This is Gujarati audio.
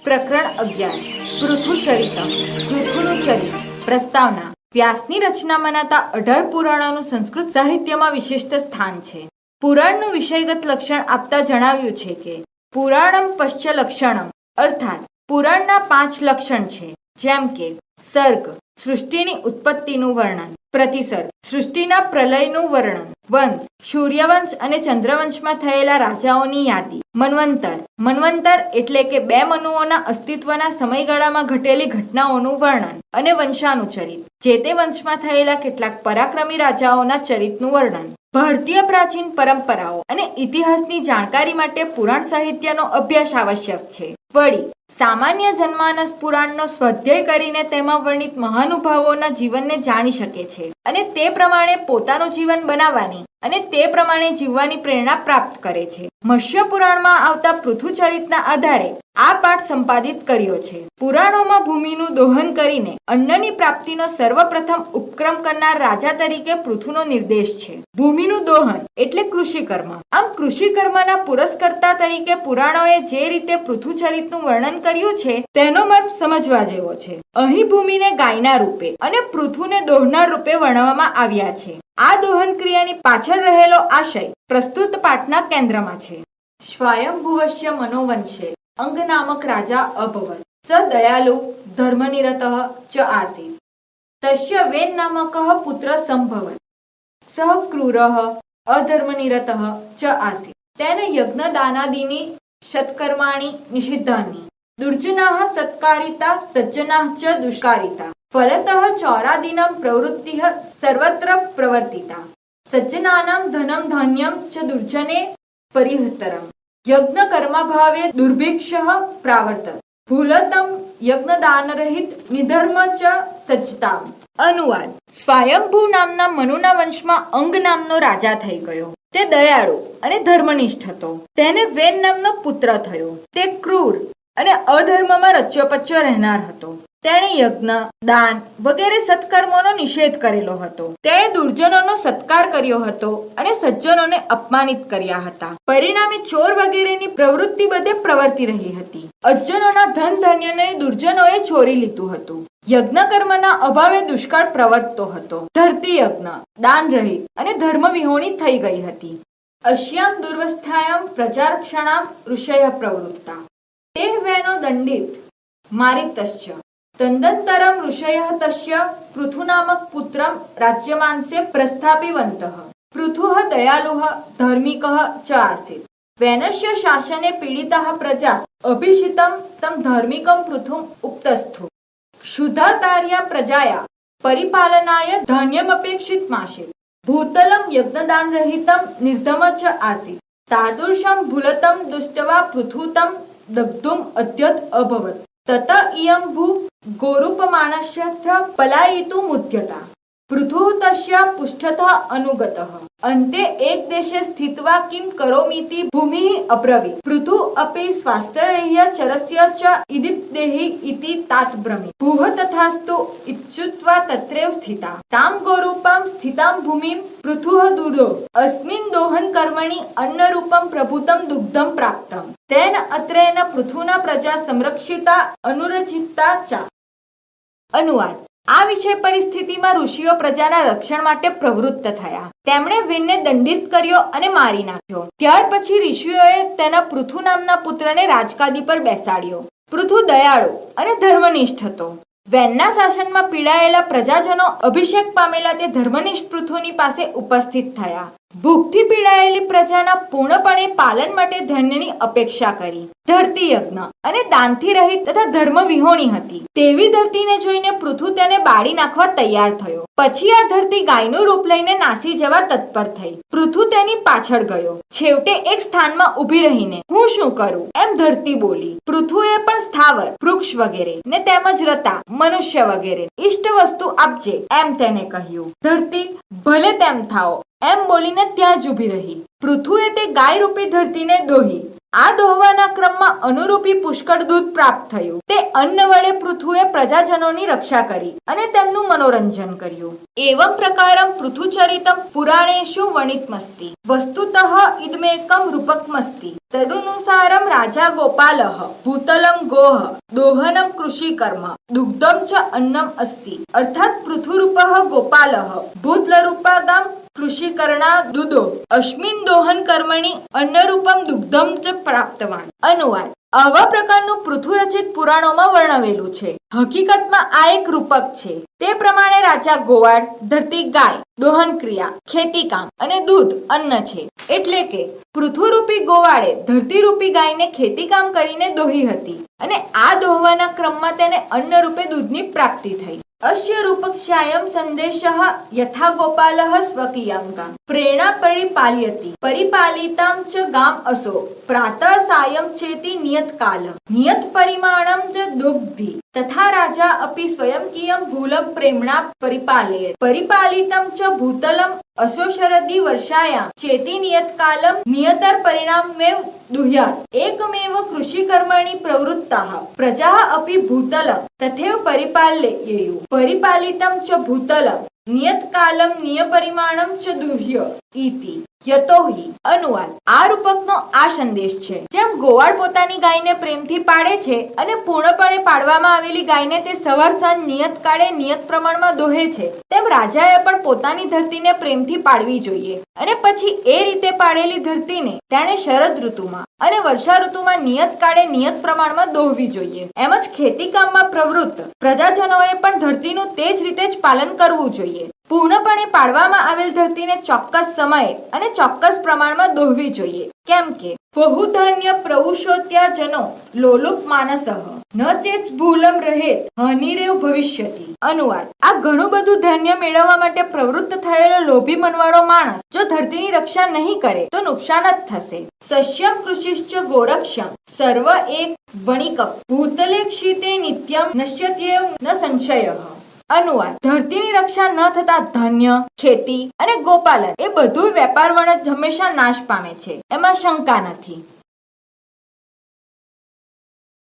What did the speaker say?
પ્રકરણ 11 પૃથુચરિતમ પૃથુનું ચરિત પ્રસ્તાવના વ્યાસની રચના મનાતા 18 પુરાણોનું સંસ્કૃત સાહિત્યમાં વિશિષ્ટ સ્થાન છે. પુરાણનું વિષયગત લક્ષણ આપતા જણાવ્યું છે કે પુરાણમ પશ્ચ લક્ષણમ અર્થાત પુરાણના 5 લક્ષણ છે, જેમ કે સર્ગ સૃષ્ટિની ઉત્પત્તિનું વર્ણન, પ્રતિસર્ગ સૃષ્ટિના પ્રલયનું વર્ણન, વંશ સૂર્યવંશ અને ચંદ્રવંશમાં થયેલા રાજાઓની યાદી, મન્વંતર એટલે કે 2 મનુઓના અસ્તિત્વના સમયગાળામાં ઘટેલી ઘટનાઓનું વર્ણન અને વંશાનુચરિત જે તે વંશમાં થયેલા કેટલાક પરાક્રમી રાજાઓના ચરિતનું વર્ણન. ભારતીય પ્રાચીન પરંપરાઓ અને ઇતિહાસની જાણકારી માટે પુરાણ સાહિત્યનો અભ્યાસ આવશ્યક છે. વળી સામાન્ય જનમાનસ પુરાણનો સ્વાધ્યાય કરીને તેમાં વર્ણિત મહાનુભાવોના જીવનને જાણી શકે છે અને તે પ્રમાણે પોતાનું જીવન બનાવવાની અને તે પ્રમાણે જીવવાની પ્રેરણા પ્રાપ્ત કરે છે. મત્સ્ય પુરાણમાં આવતા પૃથુચરિતના આધારે આ પાઠ સંપાદિત કર્યો છે. પુરાણોમાં ભૂમિનું દોહન કરીને અન્નની પ્રાપ્તિનો સર્વપ્રથમ ઉપક્રમ કરનાર રાજા તરીકે પૃથુનો નિર્દેશ છે. ભૂમિનું દોહન એટલે કૃષિકર્મ. આમ કૃષિકર્મના પુરસ્કર્તા તરીકે પુરાણોએ જે રીતે પૃથુચરિતનું વર્ણન કર્યું છે તેનો મર્મ સમજવા જેવો છે. અહીં ભૂમિને ગાયના રૂપે અને પૃથુને દોહનાર રૂપે વર્ણવવામાં આવ્યા છે. આ દોહન ક્રિયાની પાછળ રહેલો આશય પ્રસ્તુત પાઠના કેન્દ્રમાં છે. સ્વયંભુવસ્ય મનોવંશે અંગ નામક રાજા અભવત સ દયાલુ ધર્મનિરતઃ ચ આસીત તસ્ય વેન નામકઃ પુત્ર સંભવત સહ ક્રૂરઃ અધર્મનિરતઃ ચ આસીત તેન યજ્ઞ દાનાદીની સત્કર્માણિ નિષિદ્ધાનિ દુર્જનાઃ સત્કારિતા સજ્જનાઃ ચ દુષ્કારિતા ફલતઃ ચૌરાદીનાં પ્રવૃત્તિઃ સર્વત્ર પ્રવર્તિતા સજ્જનાનાં ધનમ ધાન્યમ ચ દુર્જને પરિહતરમ યજ્ઞ કર્માભાવે દુર્ભિક્ષઃ પ્રાવર્તત ભૂલતમ યજ્ઞ દાનરહિત નિધર્મ ચ સજ્જતામ. અનુવાદ: સ્વયંભૂ નામના મનુના વંશમાં અંગ નામનો રાજા થઈ ગયો. તે દયાળુ અને ધર્મનિષ્ઠ હતો. તેને વેન નામનો પુત્ર થયો. તે ક્રૂર અને અધર્મમાં રચ્યોપચ્યો રહેનાર હતો. તેણે યજ્ઞ, દાન વગેરે સત્કર્મોનો નિષેધ કરેલો હતો. તેણે દુર્જનોનો સત્કાર કર્યો હતો અને સજ્જનોને અપમાનિત કર્યા હતા. પરિણામે ચોર વગેરેની પ્રવૃત્તિ બધે પ્રવર્તી રહી હતી. અજ્જનોના ધન ધાન્યને દુર્જનોએ ચોરી લીધું હતું. યજ્ઞ કર્મના અભાવે દુષ્કાળ પ્રવર્તતો હતો. ધરતી યજ્ઞ, દાન રહિત અને ધર્મ વિહોણી થઈ ગઈ હતી. અશ્યામ દુર્વસ્થાયામ પ્રજારક્ષણામ ઋષય પ્રવૃત્તા તે વેનો દંડિત મારિતશ્ચ તદનંતરમ ઋષયઃ તસ્ય પૃથુનામક પુત્રમ રાજ્યમાંસે પ્રસ્થાપિવन्तઃ. પૃથુઃ દયાલુઃ ધાર્મિકઃ ચ આસીત. વેનસ્ય શાસને પીડિતાઃ પ્રજા અભિષિતમ તમ ધાર્મિકમ પૃથુમ ઉપતસ્થુ શુદ્ધાતાર્યા પ્રજાયા પરિપાલનાય ધાન્યમપેક્ષિતમાસીત. ભૂતલમ યજ્ઞદાનરહિતમ નિર્ધમ ચ આસીત. તાદૃશમ ભૂલતમ દુષ્ટવા પૃથુતમ દગ્ધુમ અદ્યત અભવત. તત ઇયં ભૂ ગોરૂપમાનસ્યથ પલાયિતુમુદ્યતા. પૃથુઃ તસ્યા પૃષ્ઠતઃ અનુગતઃ. અંતે એક દેશે સ્થિત્વા કિમ કરોમીતિ ભૂમિઃ અબ્રવીત. પૃથુ અપી સ્વાસ્ત્રય્ય ચરસ્ય ચ ઇદિપ્દેહિ ઇતિ तात બ્રમી. ભૂઃ તથાસ્તુ ઇચ્છુત્વા તત્રૈવ સ્થિતા. તામ ગોરૂપમ સ્થિતામ ભૂમિમ પૃથુઃ દુદો. અસ્મિન દોહન કર્મણિ અન્નરૂપમ પ્રભુતમ દુગ્ધમ પ્રાપ્તમ. તેન અત્રેન પૃથુના પ્રજા સંરક્ષિતા અનુરચિતા ચા. અનુવાદ: આ વિષય પરિસ્થિતિમાં ઋષિઓ પ્રજાના રક્ષણ માટે પ્રવૃત્ત થયા. તેમણે વેનને દંડિત કર્યો અને મારી નાખ્યો. ત્યાર પછી ઋષિઓએ તેના પૃથુ નામના પુત્રને રાજગાદી પર બેસાડ્યો. પૃથુ દયાળુ અને ધર્મનિષ્ઠ હતો. વેનના શાસનમાં પીડાયેલા પ્રજાજનો અભિષેક પામેલા તે ધર્મનિષ્ઠ પૃથુની પાસે ઉપસ્થિત થયા. ભૂખથી પીડાયેલી પ્રજાના પૂર્ણપણે પાલન માટે ધન્યની અપેક્ષા કરી. ધરતી યજ્ઞ અને દાનથી રહિત તથા ધર્મ વિહોણી હતી. તેવી ધરતીને જોઈને પૃથુ તેને બાળી નાખવા તૈયાર થયો. પછી આ ધરતી ગાયનું રૂપ લઈને નાસી જવા તત્પર થઈ. પૃથુ તેની પાછળ ગયો. છેવટે એક સ્થાનમાં ઊભી રહીને હું શું કરું એમ ધરતી બોલી. પૃથુએ પણ સ્થાવર, વૃક્ષ વગેરે ને તેમજ રતા, મનુષ્ય વગેરે ઇષ્ટ વસ્તુ આપજે એમ તેને કહ્યું. ધરતી ભલે તેમ થાઓ એમ બોલીને ત્યાં જ ઊભી રહી. પૃથુએ તે ગાય રૂપી ધરતીને દોહી. આ દોહવાના ક્રમમાં અનુરૂપી પુષ્કળ દૂધ પ્રાપ્ત થયું. તે અન્ન વડે પૃથુએ પ્રજાજનોની રક્ષા કરી અને તેમનું મનોરંજન કર્યું. એવં પ્રકારમ પૃથુચરિતમ પુરાણેષુ વર્ણિતમસ્તિ. વસ્તુતઃ ઇદમેકમ રૂપકમસ્તિ. તદનુસારમ રાજા ગોપાલઃ ભૂતલમ ગોહ દોહનમ કૃષિકર્મ દુગ્ધમ ચ અન્નમ અસ્તિ. અર્થાત પૃથુરૂપઃ ગોપાલઃ ભૂતલરૂપાગામ કૃષિકર્ણા દુદો અસ્મિન દોહન કર્મણી અન્નરૂપમ દુગ્ધમ ચ પ્રાપ્તવાન. અનુવાદ: આવા પ્રકારનું પૃથુ રચિત પુરાણોમાં વર્ણવેલું છે. હકીકતમાં આ એક રૂપક છે. તે પ્રમાણે રાજા ગોવાળ, ધરતી ગાય, દોહન ક્રિયા, ખેતી કામ અને દૂધ અન્ન છે. એટલે કે પૃથુરૂપી ગોવાળે ધરતીરૂપી ગાયને ખેતી કામ કરીને દોહી હતી અને આ દોહવાના ક્રમમાં તેને અન્ન રૂપે દૂધની પ્રાપ્તિ થઈ. અસ્ય રૂપક્ષ્યાયમ સંદેશઃ યથા ગોપાલઃ સ્વકીયં ગામ પ્રેરણા પરિપાલયતિ પરિપાલિતામ ચ ગામ અસો પ્રાતઃ સાયં ચેતિ નિયત કાલમ નિયત પરિમાણમ ચ દુગ્ધી તથા રાજા અપી સ્વયં કિયમ ભૂલમ પ્રેમણા પરિપાલયત પરિપાલિતમ ચ ભૂતલમ અશોશરદી વર્ષાયામ ચેતિ નિયત કાલમ નિયતર પરિણામેવ દુહ્યાત. એકમેવ કૃષિકર્મણિ પ્રવૃત્તાઃ પ્રજાઃ અપી ભૂતલમ તથૈવ પરિપાલયેયુઃ પરિપાલિતમ ચ ભૂતલમ નિયત કાલમ નિયપરિમાણમ ચ દુહ્ય ઇતિ યતોહિ. અનુવાદ: આ રૂપકનો આ સંદેશ છે. જેમ ગોવાળ પોતાની ગાયને પ્રેમથી પાળે છે અને પૂર્ણપણે પાડવામાં આવેલી ગાયને તે સવાર સાંજ નિયત કાળે નિયત પ્રમાણમાં દોહે છે, તેમ રાજાએ પણ પોતાની ધરતીને પ્રેમથી પાળવી જોઈએ અને પછી એ રીતે પાળેલી ધરતીને તેણે શરદ ઋતુમાં અને વર્ષા ઋતુમાં નિયત કાળે નિયત પ્રમાણમાં દોહવી જોઈએ. એમ જ ખેતી કામમાં પ્રવૃત્ત પ્રજાજનોએ પણ ધરતીનું તે જ રીતે જ પાલન કરવું જોઈએ. પૂર્ણપણે પાડવામાં આવેલ ધરતીને ચોક્કસ સમયે અને ચોક્કસ પ્રમાણમાં દોહવી જોઈએ. કેમ કે બહુધાન્ય પ્રવુષોત્યા જનો લોલુપ માનસઃ ન ચેત ભૂલમ રહેત હાનિરેવ ભવિષ્યતિ. અનુવાદ: આ ઘણું બધું ધાન્ય મેળવવા માટે પ્રવૃત્ત થયેલો લોભી મનવાળો માણસ જો ધરતીની રક્ષા નહીં કરે તો નુકસાન જ થશે. સસ્યમ કૃષિશ્ચ ગોરક્ષમ સર્વ એક વણિકપ ભૂતલે ક્ષિતે નિત્યમ નશ્યત્યેવ ન સંશયઃ. અનુવાદ: ધરતીની રક્ષા ન થતા ધાન્ય, ખેતી અને ગોપાલન એ બધું વેપાર વણજ હંમેશા નાશ પામે છે, એમાં શંકા નથી.